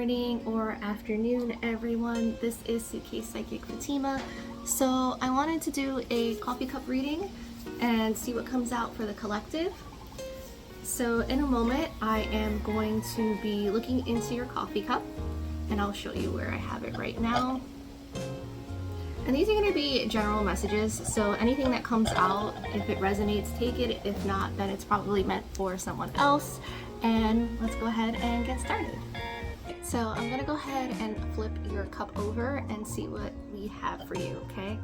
morning or afternoon, everyone. This is Suitcase Psychic Fatima. So I wanted to do a coffee cup reading and see what comes out for the collective. So in a moment, I am going to be looking into your coffee cup and I'll show you where I have it right now. And these are going to be general messages, so anything that comes out, if it resonates, take it. If not, then it's probably meant for someone else. And let's go ahead and get started. So I'm going to go ahead and flip your cup over and see what we have for you, okay?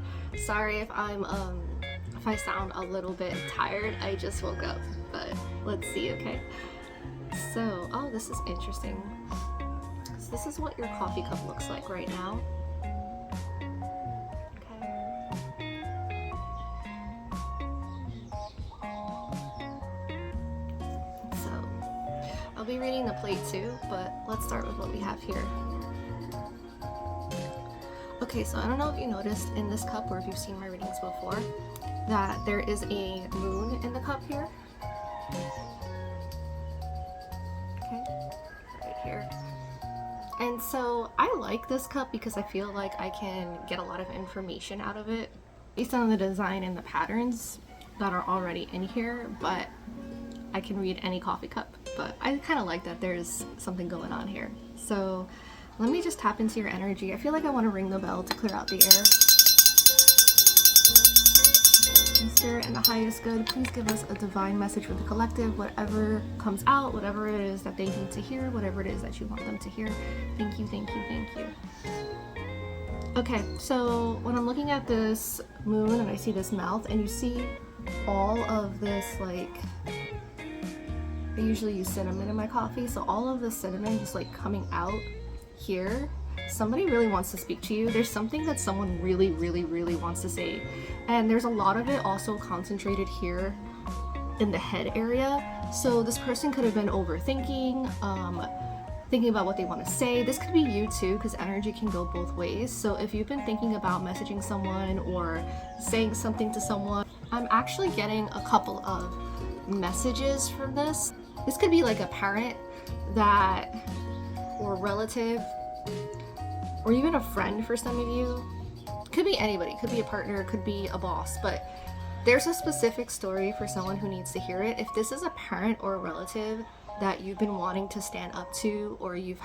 Sorry if I sound a little bit tired. I just woke up, but let's see, okay? So, oh, this is interesting. So this is what your coffee cup looks like right now. I'll be reading the plate too, but let's start with what we have here. Okay, so I don't know if you noticed in this cup or if you've seen my readings before that there is a moon in the cup here. Okay, right here. And so I like this cup because I feel like I can get a lot of information out of it based on the design and the patterns that are already in here, but I can read any coffee cup, but I kind of like that there's something going on here. So let me just tap into your energy. I feel like I want to ring the bell to clear out the air. And Spirit and the highest good, please give us a divine message for the collective, whatever comes out, whatever it is that they need to hear, whatever it is that you want them to hear. Thank you, thank you, thank you. Okay, so when I'm looking at this moon and I see this mouth and you see all of this, like, I usually use cinnamon in my coffee, so all of the cinnamon just like coming out here. Somebody really wants to speak to you. There's something that someone really wants to say, and there's a lot of it also concentrated here in the head area. So this person could have been overthinking, thinking about what they want to say. This could be you too, because energy can go both ways. So if you've been thinking about messaging someone or saying something to someone, I'm actually getting a couple of messages from this. This could be like a parent that, or a relative, or even a friend for some of you. Could be anybody, could be a partner, could be a boss, but there's a specific story for someone who needs to hear it. If this is a parent or a relative that you've been wanting to stand up to, or you've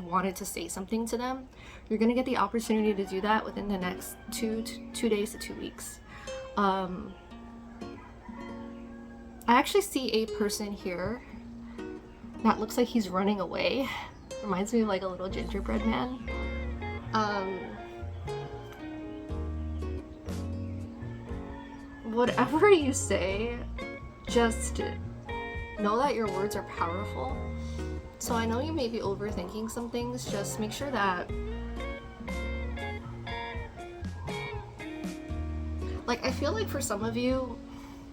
wanted to say something to them, you're gonna get the opportunity to do that within the next 2 days to 2 weeks. I actually see a person here that looks like he's running away. Reminds me of like a little gingerbread man. Whatever you say, just know that your words are powerful. So I know you may be overthinking some things, just make sure that, like, I feel like for some of you,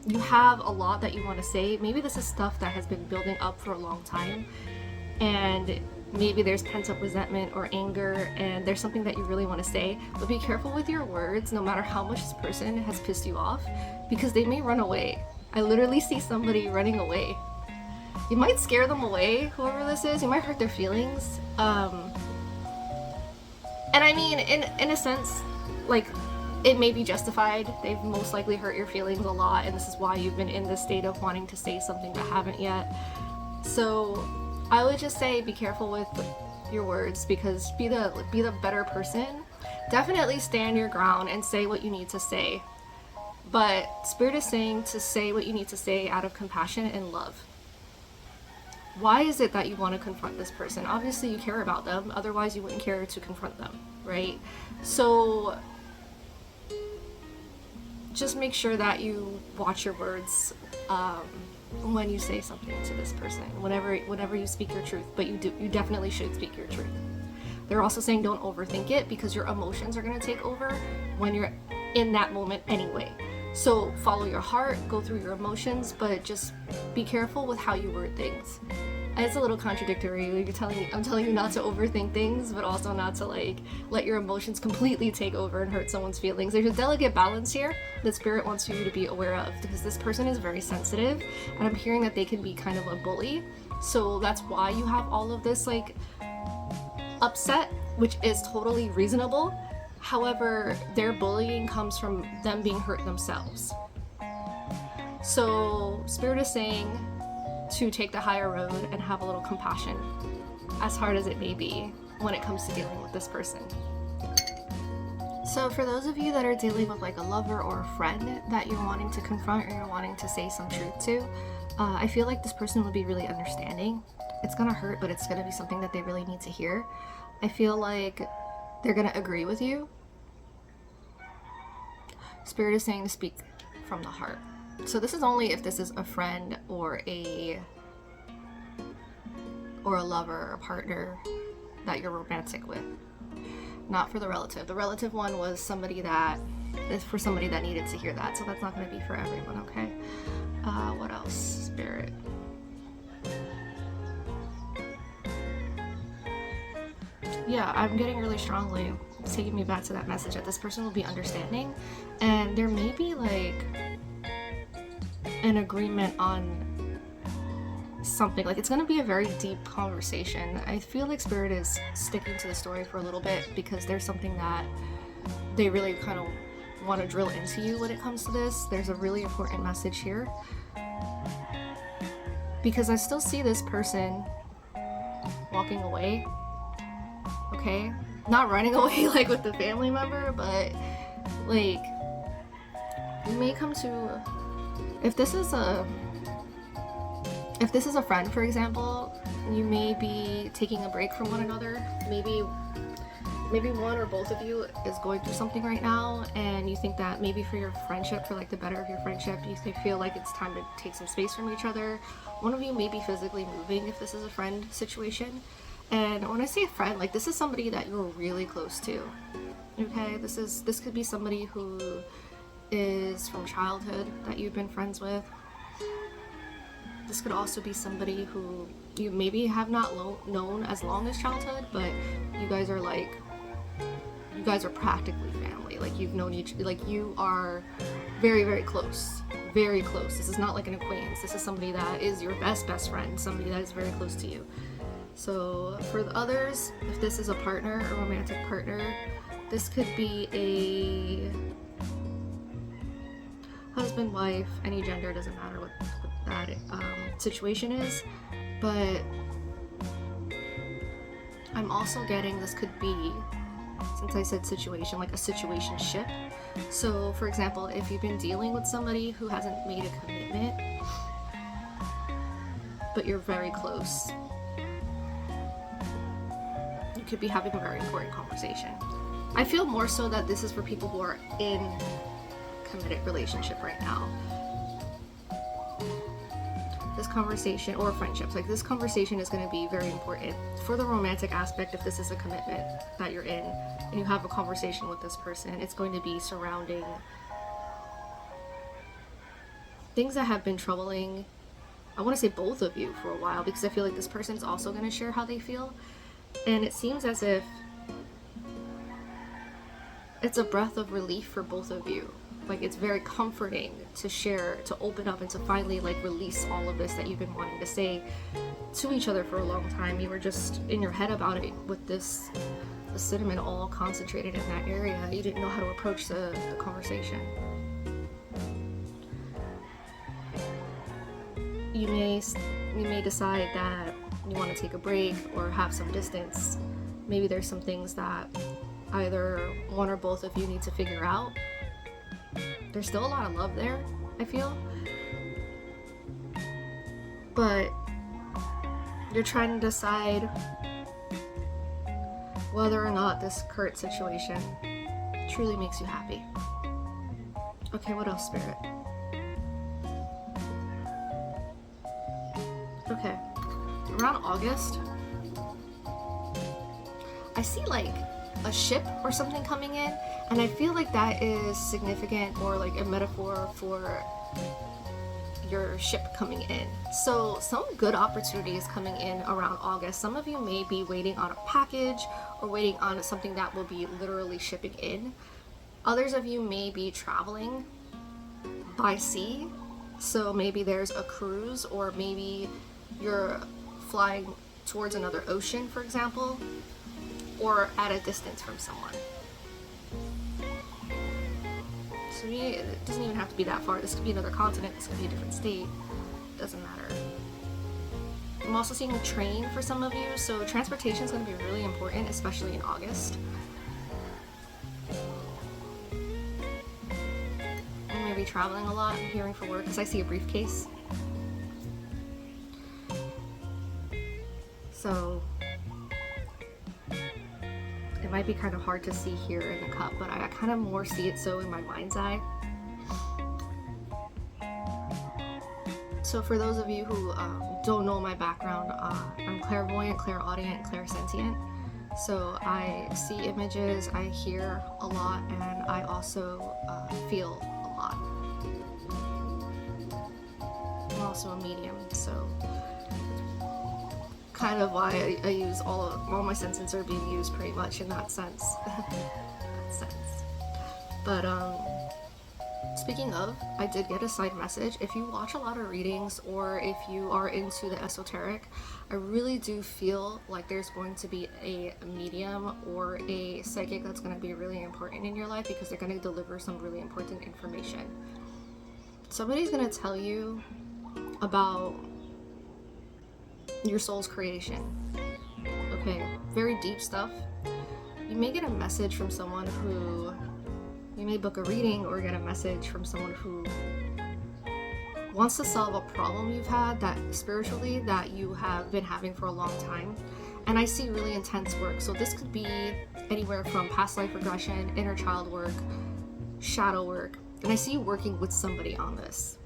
you have a lot that you want to say. Maybe this is stuff that has been building up for a long time, and maybe there's pent-up resentment or anger, and there's something that you really want to say, but be careful with your words no matter how much this person has pissed you off, because they may run away. I literally see somebody running away. You might scare them away, whoever this is. You might hurt their feelings. And I mean, in a sense, like, it may be justified. They've most likely hurt your feelings a lot, and this is why you've been in this state of wanting to say something but haven't yet. So I would just say be careful with your words, because be the better person. Definitely stand your ground and say what you need to say. But Spirit is saying to say what you need to say out of compassion and love. Why is it that you want to confront this person? Obviously you care about them, otherwise you wouldn't care to confront them, right? So just make sure that you watch your words when you say something to this person, whenever you speak your truth, but you definitely should speak your truth. They're also saying don't overthink it, because your emotions are going to take over when you're in that moment anyway. So follow your heart, go through your emotions, but just be careful with how you word things. It's a little contradictory. I'm telling you not to overthink things, but also not to like let your emotions completely take over and hurt someone's feelings. There's a delicate balance here that Spirit wants you to be aware of, because this person is very sensitive, and I'm hearing that they can be kind of a bully. So that's why you have all of this like upset, which is totally reasonable. However, their bullying comes from them being hurt themselves. So Spirit is saying to take the higher road and have a little compassion, as hard as it may be, when it comes to dealing with this person. So for those of you that are dealing with like a lover or a friend that you're wanting to confront or you're wanting to say some truth to, I feel like this person would be really understanding. It's gonna hurt, but it's gonna be something that they really need to hear. I feel like they're gonna agree with you. Spirit is saying to speak from the heart. So this is only if this is a friend or a lover or a partner that you're romantic with. Not for the relative. The relative one was somebody that is for somebody that needed to hear that. So that's not going to be for everyone, okay? What else, Spirit? Yeah, I'm getting really strongly. It's taking me back to that message that this person will be understanding. And there may be like an agreement on something. Like, it's going to be a very deep conversation. I feel like Spirit is sticking to the story for a little bit because there's something that they really kind of want to drill into you when it comes to this. There's a really important message here because I still see this person walking away. Okay, not running away like with the family member, but like you may come to, if this is a friend, for example, you may be taking a break from one another. Maybe one or both of you is going through something right now, and you think that maybe for your friendship, for like the better of your friendship, you feel like it's time to take some space from each other. One of you may be physically moving if this is a friend situation. And when I say friend, like, this is somebody that you're really close to. Okay, this could be somebody who is from childhood that you've been friends with. This could also be somebody who you maybe have not known as long as childhood, but you guys are practically family. Like, you've known like, you are very, very close. Very close. This is not like an acquaintance. This is somebody that is your best friend, somebody that is very close to you. So for the others, if this is a partner, a romantic partner, this could be a husband, wife, any gender, doesn't matter what that situation is. But I'm also getting this could be, since I said situation, like a situationship. So for example, if you've been dealing with somebody who hasn't made a commitment, but you're very close, could be having a very important conversation. I feel more so that this is for people who are in committed relationship right now. This conversation, or friendships, like this conversation is going to be very important for the romantic aspect. If this is a commitment that you're in and you have a conversation with this person, it's going to be surrounding things that have been troubling, I want to say both of you, for a while, because I feel like this person's also going to share how they feel. And it seems as if it's a breath of relief for both of you. Like, it's very comforting to share, to open up, and to finally like release all of this that you've been wanting to say to each other for a long time. You were just in your head about it with the cinnamon all concentrated in that area. You didn't know how to approach the conversation. You may decide that you want to take a break or have some distance. Maybe there's some things that either one or both of you need to figure out. There's still a lot of love there, I feel. But you're trying to decide whether or not this current situation truly makes you happy. Okay, what else, Spirit? Okay. Around August, I see like a ship or something coming in, and I feel like that is significant, or like a metaphor for your ship coming in. So some good opportunities coming in around August. Some of you may be waiting on a package or waiting on something that will be literally shipping in. Others of you may be traveling by sea, so maybe there's a cruise, or maybe you're flying towards another ocean, for example. or at a distance from someone. So it doesn't even have to be that far. This could be another continent, this could be a different state. Doesn't matter. I'm also seeing a train for some of you, so transportation is going to be really important, especially in August. I'm going to be traveling a lot and hearing for work because I see a briefcase. So it might be kind of hard to see here in the cup, but I kind of more see it so in my mind's eye. So for those of you who don't know my background, I'm clairvoyant, clairaudient, clairsentient. So I see images, I hear a lot, and I also feel a lot. I'm also a medium, so kind of why I use all my senses are being used pretty much in that sense. But speaking of, I did get a side message. If you watch a lot of readings or if you are into the esoteric, I really do feel like there's going to be a medium or a psychic that's going to be really important in your life because they're going to deliver some really important information. Somebody's going to tell you about your soul's creation. Okay, very deep stuff. You may get a message from someone who, you may book a reading or get a message from someone who wants to solve a problem you've had that spiritually that you have been having for a long time. And I see really intense work. So this could be anywhere from past life regression, inner child work, shadow work. And I see you working with somebody on this.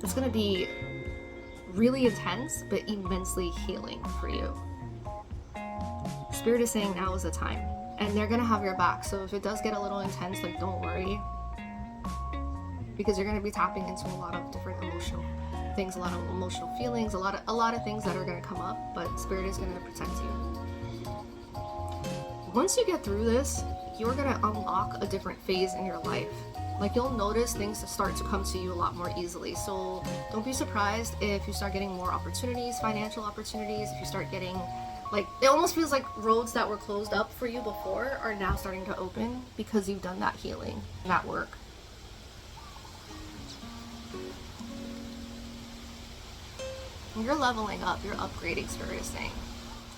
It's going to be really intense, but immensely healing for you. Spirit is saying now is the time, and they're going to have your back. So if it does get a little intense, like, don't worry, because you're going to be tapping into a lot of different emotional things, a lot of emotional feelings, a lot of things that are going to come up, but Spirit is going to protect you. Once you get through this, you're going to unlock a different phase in your life. Like, you'll notice things start to come to you a lot more easily. So don't be surprised if you start getting more opportunities, financial opportunities, if you start getting, like, it almost feels like roads that were closed up for you before are now starting to open because you've done that healing, that work. You're leveling up, you're upgrading, Spirit is saying.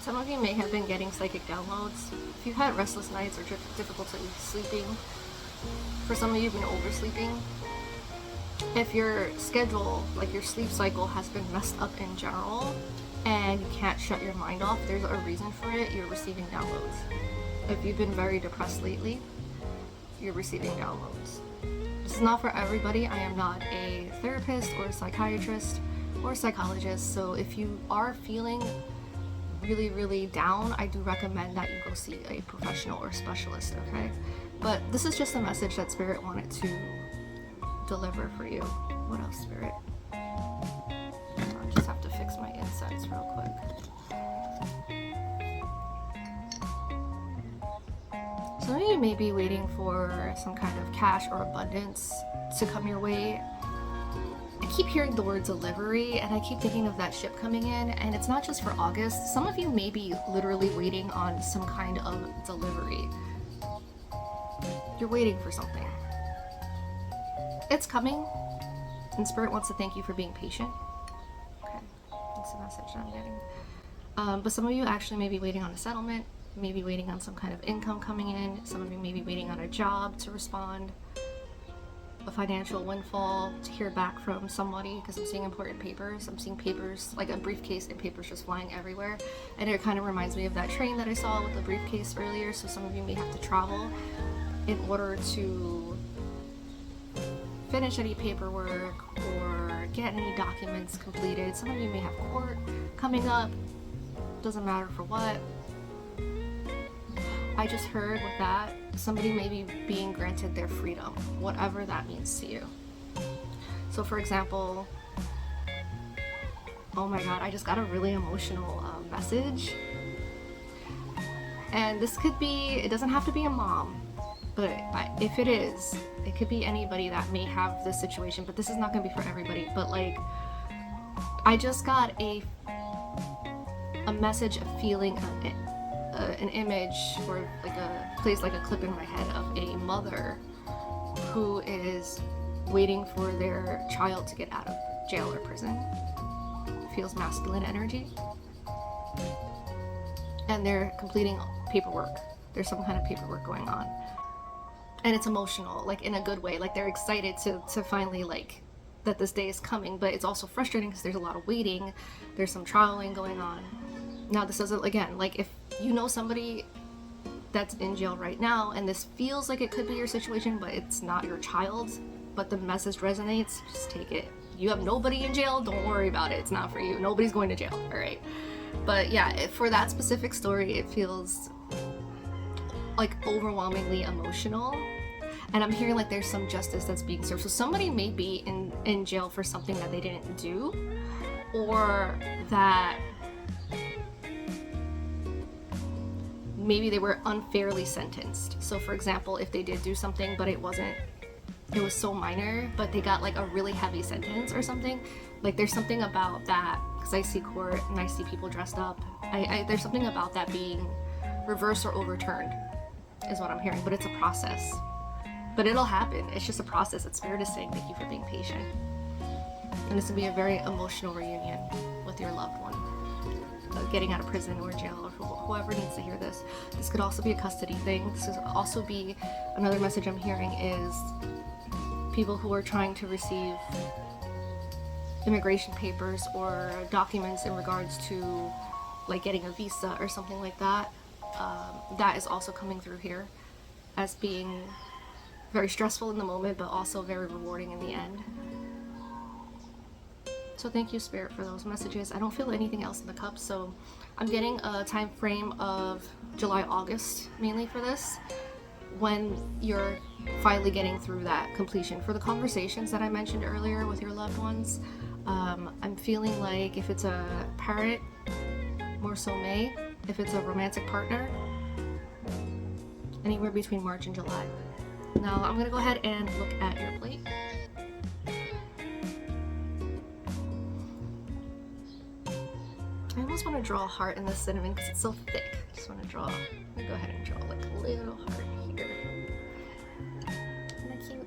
Some of you may have been getting psychic downloads. If you've had restless nights or difficulty sleeping, for some of you, you've been oversleeping. If your schedule, like your sleep cycle, has been messed up in general and you can't shut your mind off, there's a reason for it. You're receiving downloads. If you've been very depressed lately, you're receiving downloads. This is not for everybody. I am not a therapist or a psychiatrist or a psychologist, so if you are feeling really, really down, I do recommend that you go see a professional or specialist, okay? But this is just a message that Spirit wanted to deliver for you. What else, Spirit? I just have to fix my incense real quick. Some of you may be waiting for some kind of cash or abundance to come your way. I keep hearing the word delivery, and I keep thinking of that ship coming in, and it's not just for August. Some of you may be literally waiting on some kind of delivery. You're waiting for something. It's coming, and Spirit wants to thank you for being patient. Okay, that's the message I'm getting. But some of you actually may be waiting on a settlement, maybe waiting on some kind of income coming in. Some of you may be waiting on a job to respond, a financial windfall, to hear back from somebody, because I'm seeing important papers. I'm seeing papers, like a briefcase and papers just flying everywhere. And it kind of reminds me of that train that I saw with the briefcase earlier. So some of you may have to travel in order to finish any paperwork or get any documents completed. Some of you may have court coming up. Doesn't matter for what. I just heard with that, somebody may be being granted their freedom, whatever that means to you. So for example, oh my god, I just got a really emotional message. And this could be, it doesn't have to be a mom, but if it is, it could be anybody that may have this situation, but this is not going to be for everybody. But like, I just got a a message, a feeling, an image, or like plays like a clip in my head of a mother who is waiting for their child to get out of jail or prison. It feels masculine energy. And they're completing paperwork. There's some kind of paperwork going on. And it's emotional, like in a good way. Like they're excited to finally, like, that this day is coming, but it's also frustrating because there's a lot of waiting. There's some trialing going on. Now this doesn't, again, like if you know somebody that's in jail right now and this feels like it could be your situation, but it's not your child, but the message resonates, just take it. You have nobody in jail, don't worry about it. It's not for you. Nobody's going to jail, all right? But yeah, for that specific story, it feels like overwhelmingly emotional. And I'm hearing like there's some justice that's being served. So somebody may be in jail for something that they didn't do, or that maybe they were unfairly sentenced. So for example, if they did do something, but it was so minor, but they got like a really heavy sentence or something. Like there's something about that, because I see court and I see people dressed up. There's something about that being reversed or overturned is what I'm hearing, but it's a process. But it'll happen. It's just a process. That Spirit is saying thank you for being patient. And this will be a very emotional reunion with your loved one. Getting out of prison or jail, or whoever needs to hear this. This could also be a custody thing. This could also be, another message I'm hearing is people who are trying to receive immigration papers or documents in regards to like getting a visa or something like that. That is also coming through here as being very stressful in the moment, but also very rewarding in the end. So thank you, Spirit, for those messages. I don't feel anything else in the cup, so I'm getting a time frame of July, August, mainly for this, when you're finally getting through that completion. For the conversations that I mentioned earlier with your loved ones, I'm feeling like if it's a parent, more so May. If it's a romantic partner, anywhere between March and July. Now I'm gonna go ahead and look at your plate. I almost want to draw a heart in this cinnamon because it's so thick. I just want to draw. I'm gonna go ahead and draw like a little heart here. Isn't that cute?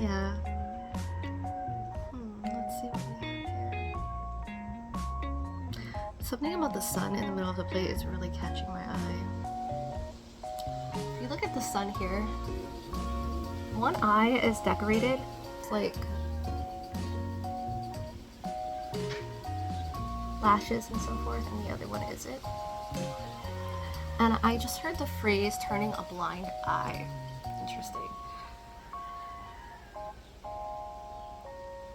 Yeah. Let's see what we have here. Something about the sun in the middle of the plate is really catching my eye. If you look at the sun here, one eye is decorated. It's like lashes and so forth, and the other one isn't. And I just heard the phrase turning a blind eye. Interesting.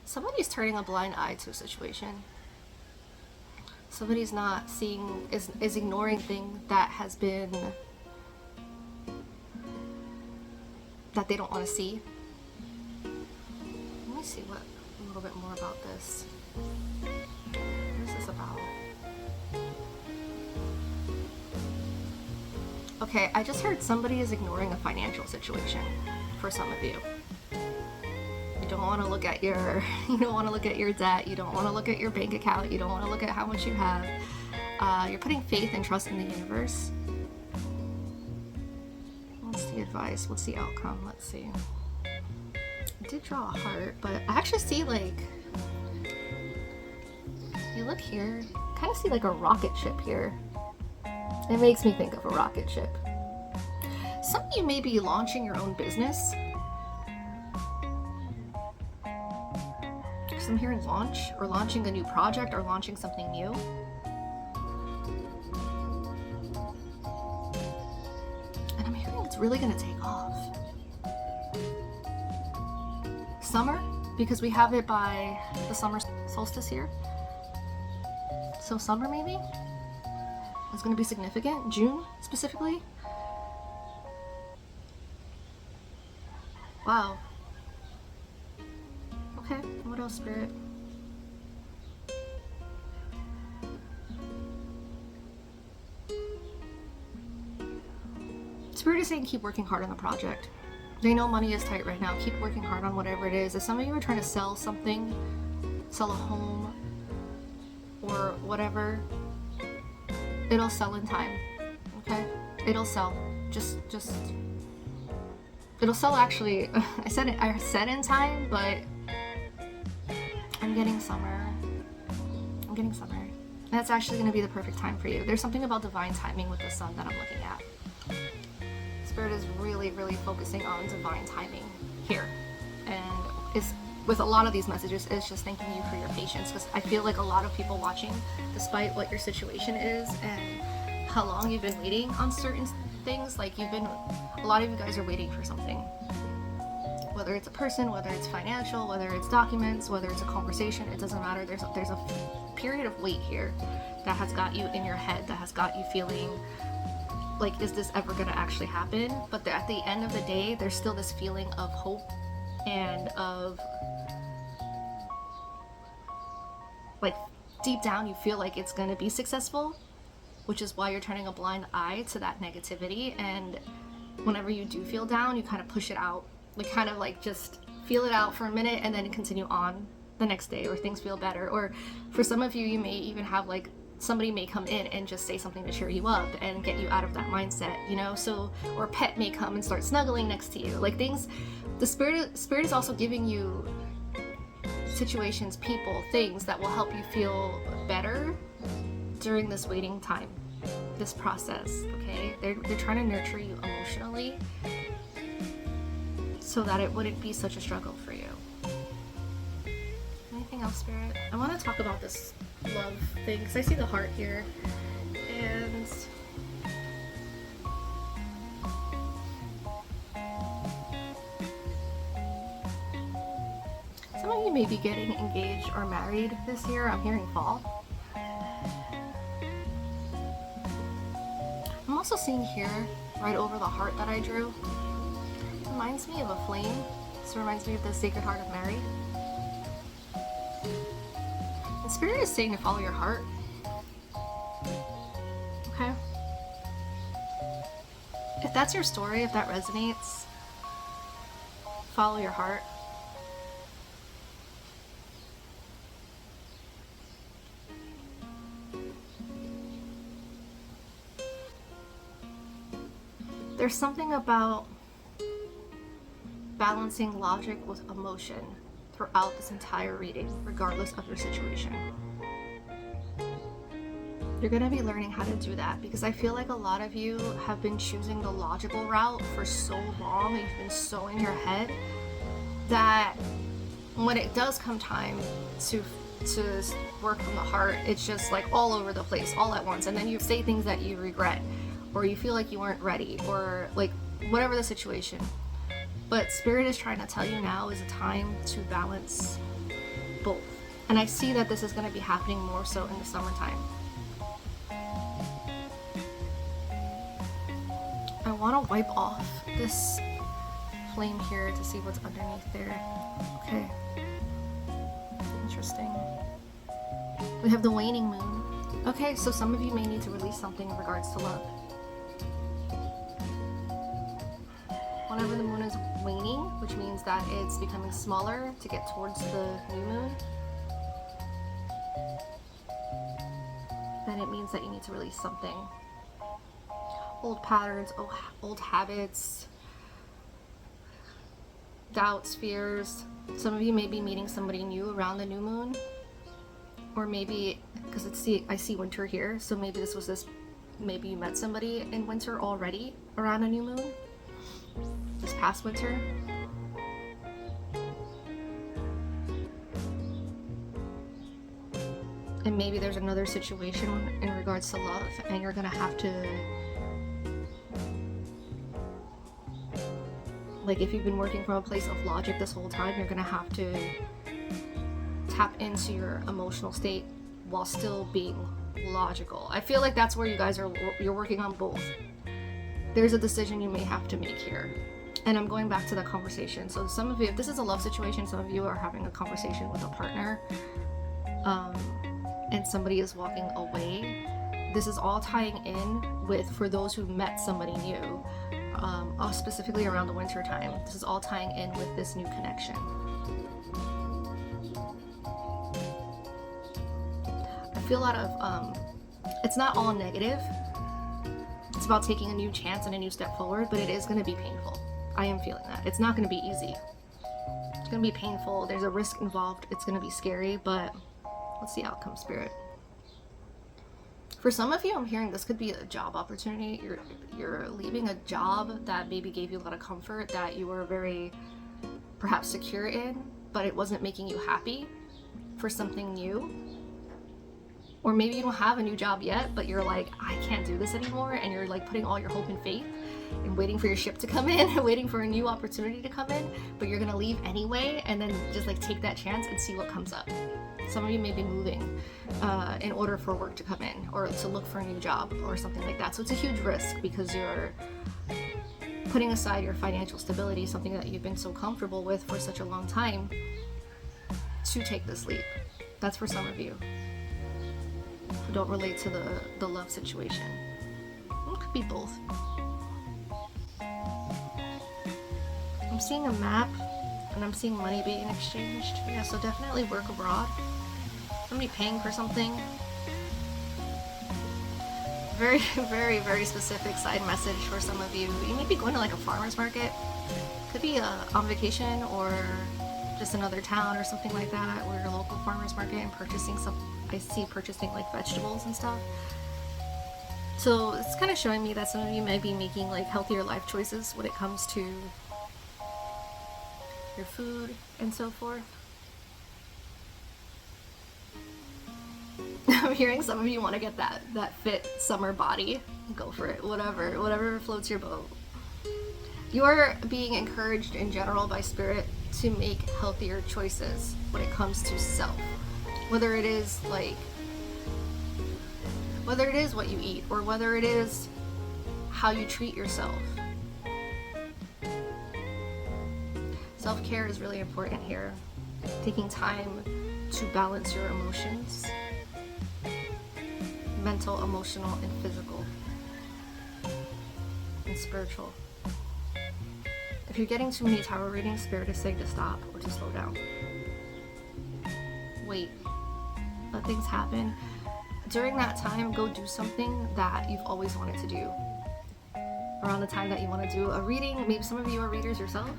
Somebody's turning a blind eye to a situation. Somebody's not seeing, is ignoring things that has been, that they don't want to see. Let me see what a little bit more about this. What is this about? Okay, I just heard somebody is ignoring a financial situation for some of you. You don't want to look at your, you don't want to look at your debt, you don't want to look at your bank account, you don't want to look at how much you have. You're putting faith and trust in the universe. What's the advice? What's the outcome? Let's see. I did draw a heart, but I actually see like, you look here, kind of see like a rocket ship here. It makes me think of a rocket ship. Some of you may be launching your own business. So I'm hearing launch, or launching a new project, or launching something new. And I'm hearing it's really gonna take off. Summer, because we have it by the summer solstice here. So summer maybe? It's going to be significant. June, specifically. Wow. Okay, what else, Spirit? Spirit is saying keep working hard on the project. They know money is tight right now. Keep working hard on whatever it is. If some of you are trying to sell something, sell a home, or whatever, it'll sell in time, okay? It'll sell. Just it'll sell. Actually, I said in time, but I'm getting summer. That's actually going to be the perfect time for you. There's something about divine timing with the sun that I'm looking at. Spirit is really, really focusing on divine timing here. And it's, with a lot of these messages, it's just thanking you for your patience, because I feel like a lot of people watching, despite what your situation is and how long you've been waiting on certain things, like a lot of you guys are waiting for something. Whether it's a person, whether it's financial, whether it's documents, whether it's a conversation, it doesn't matter. There's a period of wait here that has got you in your head, that has got you feeling like, is this ever going to actually happen? But at the end of the day, there's still this feeling of hope and of, like, deep down you feel like it's going to be successful, which is why you're turning a blind eye to that negativity. And whenever you do feel down, you kind of push it out. Like, kind of like just feel it out for a minute and then continue on the next day, or things feel better. Or for some of you, you may even have, like, somebody may come in and just say something to cheer you up and get you out of that mindset, you know? So, or a pet may come and start snuggling next to you. Like, things, the spirit is also giving you situations, people, things that will help you feel better during this waiting time, this process, okay? They're trying to nurture you emotionally so that it wouldn't be such a struggle for you. Anything else, Spirit? I want to talk about this love thing, because I see the heart here, and some of you may be getting engaged or married this year. I'm hearing fall. I'm also seeing here, right over the heart that I drew, it reminds me of a flame. This reminds me of the Sacred Heart of Mary. And Spirit is saying to follow your heart. Okay? If that's your story, if that resonates, follow your heart. There's something about balancing logic with emotion throughout this entire reading, regardless of your situation. You're going to be learning how to do that, because I feel like a lot of you have been choosing the logical route for so long, you've been so in your head, that when it does come time to work from the heart, it's just like all over the place, all at once, and then you say things that you regret, or you feel like you weren't ready, or like whatever the situation. But Spirit is trying to tell you now is a time to balance both. And I see that this is going to be happening more so in the summertime. I want to wipe off this flame here to see what's underneath there. Okay. Interesting. We have the waning moon. Okay, so some of you may need to release something in regards to love. Whenever the moon is waning, which means that it's becoming smaller to get towards the new moon, then it means that you need to release something. Old patterns, old habits, doubts, fears. Some of you may be meeting somebody new around the new moon, or maybe, because I see winter here, so maybe maybe you met somebody in winter already around a new moon, this past winter. And maybe there's another situation in regards to love, and you're gonna have to, like, if you've been working from a place of logic this whole time, you're gonna have to tap into your emotional state while still being logical. I feel like that's where you guys you're working on both. There's a decision you may have to make here. And I'm going back to the conversation. So some of you, if this is a love situation, some of you are having a conversation with a partner, and somebody is walking away. This is all tying in with, for those who met somebody new, specifically around the winter time. This is all tying in with this new connection. feel a lot of, it's not all negative. It's about taking a new chance and a new step forward, but it is going to be painful. I am feeling that. It's not going to be easy. It's going to be painful. There's a risk involved. It's going to be scary, but let's see outcome, Spirit. For some of you, I'm hearing this could be a job opportunity. You're leaving a job that maybe gave you a lot of comfort, that you were very perhaps secure in, but it wasn't making you happy, for something new. Or maybe you don't have a new job yet, but you're like, I can't do this anymore, and you're like putting all your hope and faith and waiting for your ship to come in, waiting for a new opportunity to come in, but you're gonna leave anyway, and then just like take that chance and see what comes up. Some of you may be moving in order for work to come in, or to look for a new job or something like that. So it's a huge risk, because you're putting aside your financial stability, something that you've been so comfortable with for such a long time, to take this leap. That's for some of you who don't relate to the love situation. It could be both. I'm seeing a map, and I'm seeing money being exchanged. Yeah, so definitely work abroad. Somebody paying for something. Very, very, very specific side message for some of you. You may be going to like a farmer's market. Could be on vacation, or just another town or something like that, or your local farmer's market, and purchasing some, I see purchasing like vegetables and stuff. So it's kind of showing me that some of you might be making like healthier life choices when it comes to your food and so forth. I'm hearing some of you want to get that fit summer body. Go for it. Whatever floats your boat. You're being encouraged in general by Spirit to make healthier choices when it comes to self. Whether it is what you eat, or whether it is how you treat yourself. Self-care is really important here. Taking time to balance your emotions. Mental, emotional, and physical. And spiritual. If you're getting too many tarot readings, Spirit is saying to stop or to slow down. Wait. Let things happen. During that time, go do something that you've always wanted to do. Around the time that you want to do a reading, maybe some of you are readers yourself.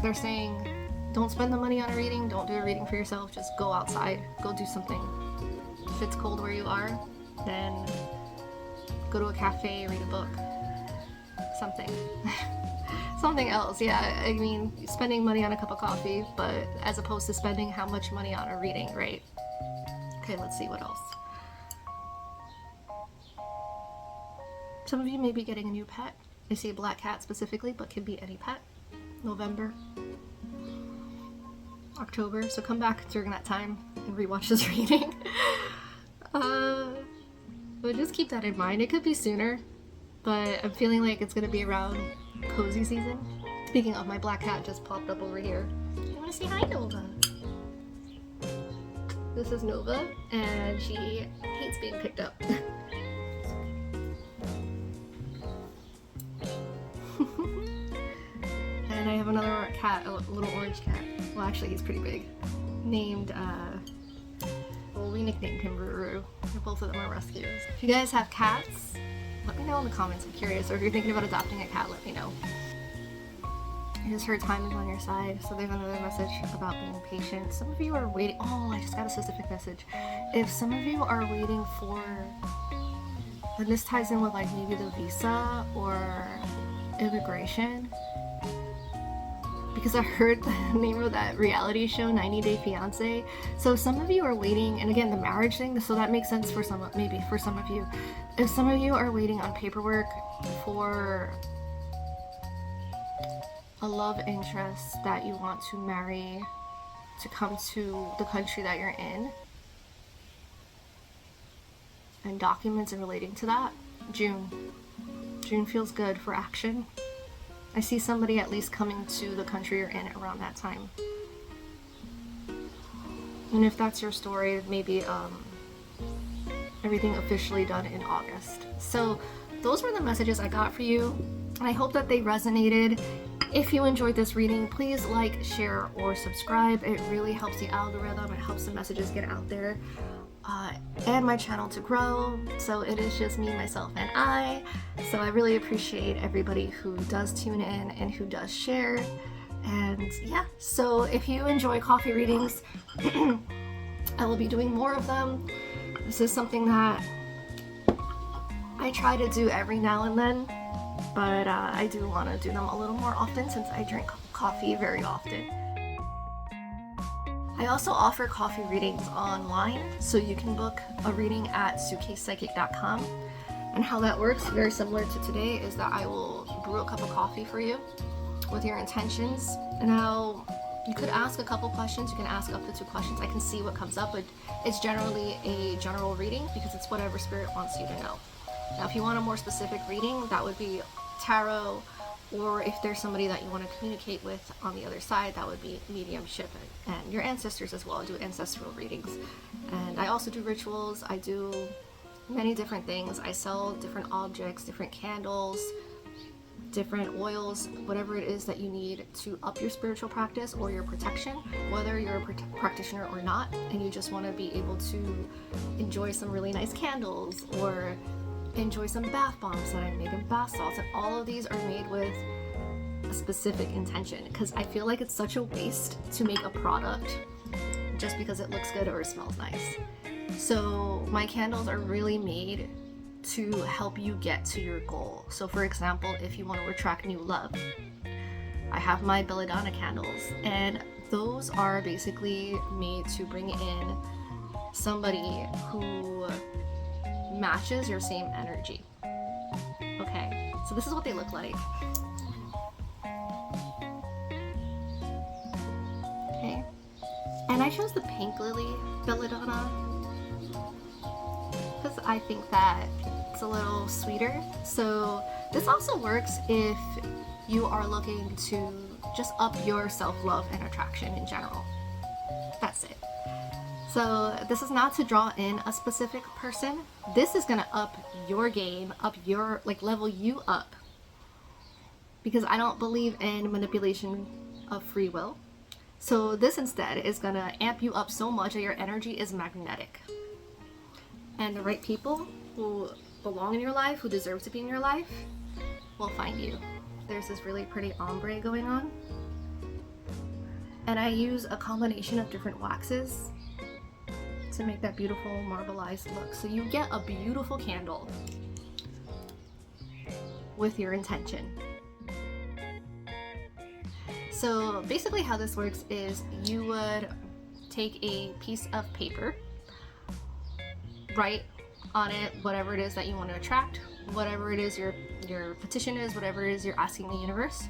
They're saying, don't spend the money on a reading, don't do a reading for yourself, just go outside, go do something. If it's cold where you are, then go to a cafe, read a book, something. Something else, yeah. I mean, spending money on a cup of coffee, but as opposed to spending how much money on a reading, right? Okay, let's see what else. Some of you may be getting a new pet. I see a black cat specifically, but can be any pet. November, October, so come back during that time and rewatch this reading. But just keep that in mind. It could be sooner, but I'm feeling like it's gonna be around cozy season. Speaking of, my black cat just popped up over here. You wanna say hi, Nova? This is Nova, and she hates being picked up. And I have another cat, a little orange cat. Well, actually, he's pretty big. Named, well, we nicknamed him Ruru. Both of them are rescues. If you guys have cats, let me know in the comments. I'm curious. Or if you're thinking about adopting a cat, let me know. I just heard time is on your side. So there's another message about being patient. Some of you are waiting. Oh, I just got a specific message. If some of you are waiting for, and this ties in with like maybe the visa or immigration, because I heard the name of that reality show, 90 Day Fiancé. So some of you are waiting, and again, the marriage thing, so that makes sense for some, maybe for some of you. If some of you are waiting on paperwork for a love interest that you want to marry to come to the country that you're in, and documents and relating to that, June feels good for action. I see somebody at least coming to the country you're in around that time. And if that's your story, maybe everything officially done in August. So those were the messages I got for you. And I hope that they resonated. If you enjoyed this reading, please like, share, or subscribe. It really helps the algorithm. It helps the messages get out there. and my channel to grow. So it is just me, myself, and I. So I really appreciate everybody who does tune in and who does share. And yeah, so if you enjoy coffee readings, I will be doing more of them. This is something that I try to do every now and then, but I do want to do them a little more often since I drink coffee very often. I also offer coffee readings online, so you can book a reading at suitcasepsychic.com. And how that works, very similar to today, is that I will brew a cup of coffee for you with your intentions. Now, you could ask a couple questions, you can ask up to 2 questions. I can see what comes up, but it's generally a general reading because it's whatever spirit wants you to know. Now, if you want a more specific reading, that would be tarot, or if there's somebody that you want to communicate with on the other side, that would be mediumship, and your ancestors as well. I do ancestral readings. And I also do rituals. I do many different things. I sell different objects, different candles, different oils, whatever it is that you need to up your spiritual practice or your protection, whether you're a practitioner or not, and you just want to be able to enjoy some really nice candles or enjoy some bath bombs that I make in bath salts. And all of these are made with a specific intention, because I feel like it's such a waste to make a product just because it looks good or it smells nice. So my candles are really made to help you get to your goal. So for example, if you want to attract new love, I have my belladonna candles, and those are basically made to bring in somebody who matches your same energy. Okay, so this is what they look like. Okay, and I chose the pink lily belladonna because I think that it's a little sweeter. So this also works if you are looking to just up your self-love and attraction in general. That's it. So this is not to draw in a specific person. This is gonna up your game, up your, level you up. Because I don't believe in manipulation of free will. So this instead is gonna amp you up so much that your energy is magnetic. And the right people who belong in your life, who deserve to be in your life, will find you. There's this really pretty ombre going on. And I use a combination of different waxes to make that beautiful marbleized look. So you get a beautiful candle with your intention. So basically how this works is you would take a piece of paper, write on it whatever it is that you want to attract, whatever it is your petition is, whatever it is you're asking the universe.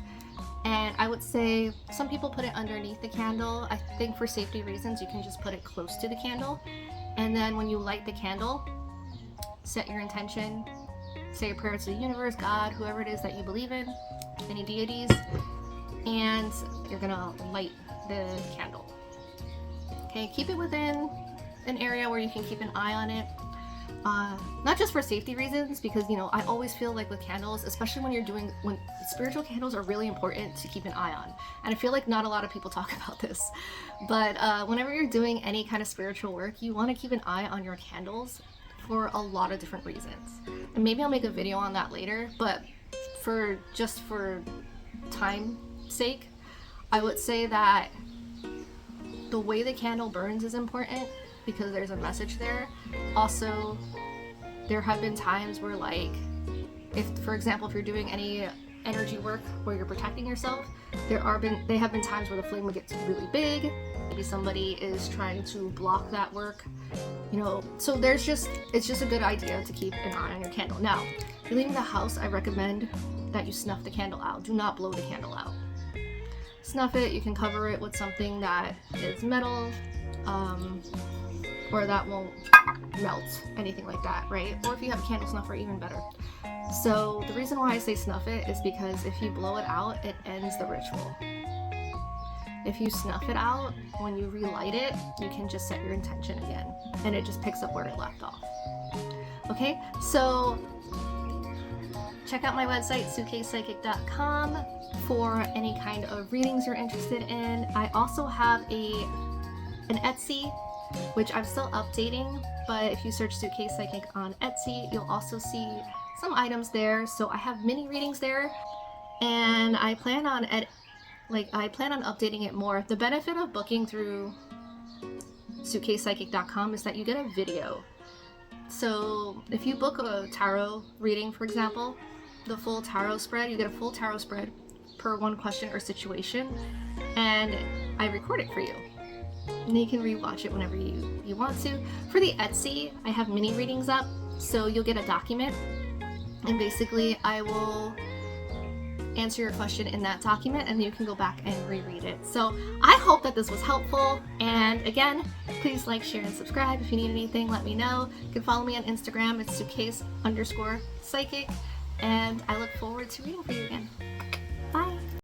And I would say some people put it underneath the candle. I think for safety reasons you can just put it close to the candle, and then when you light the candle, set your intention, say a prayer to the universe, God, whoever it is that you believe in, any deities, and you're gonna light the candle. Okay, keep it within an area where you can keep an eye on it. Not just for safety reasons, because I always feel like with candles, especially when spiritual candles are really important to keep an eye on, and I feel like not a lot of people talk about this, but whenever you're doing any kind of spiritual work, you want to keep an eye on your candles for a lot of different reasons, and maybe I'll make a video on that later. But for time's sake, I would say that the way the candle burns is important because there's a message there. Also, there have been times where, if for example, if you're doing any energy work where you're protecting yourself, they have been times where the flame would get really big. Maybe somebody is trying to block that work, so it's just a good idea to keep an eye on your candle. Now, if you're leaving the house, I recommend that you snuff the candle out. Do not blow the candle out. Snuff it. You can cover it with something that is metal, or that won't melt, anything like that, right? Or if you have a candle snuffer, even better. So the reason why I say snuff it is because if you blow it out, it ends the ritual. If you snuff it out, when you relight it, you can just set your intention again, and it just picks up where it left off. Okay, so check out my website, suitcasepsychic.com, for any kind of readings you're interested in. I also have an Etsy which I'm still updating, but if you search Suitcase Psychic on Etsy, you'll also see some items there. So I have mini readings there, and I plan on updating it more. The benefit of booking through suitcasepsychic.com is that you get a video. So if you book a tarot reading, for example, the full tarot spread, you get a full tarot spread per one question or situation, and I record it for you. And you can rewatch it whenever you want to. For the Etsy, I have mini readings up, so you'll get a document, and basically I will answer your question in that document, and you can go back and reread it. So I hope that this was helpful, and again, please like, share, and subscribe. If you need anything, let me know. You can follow me on Instagram. It's suitcase_psychic, and I look forward to reading for you again.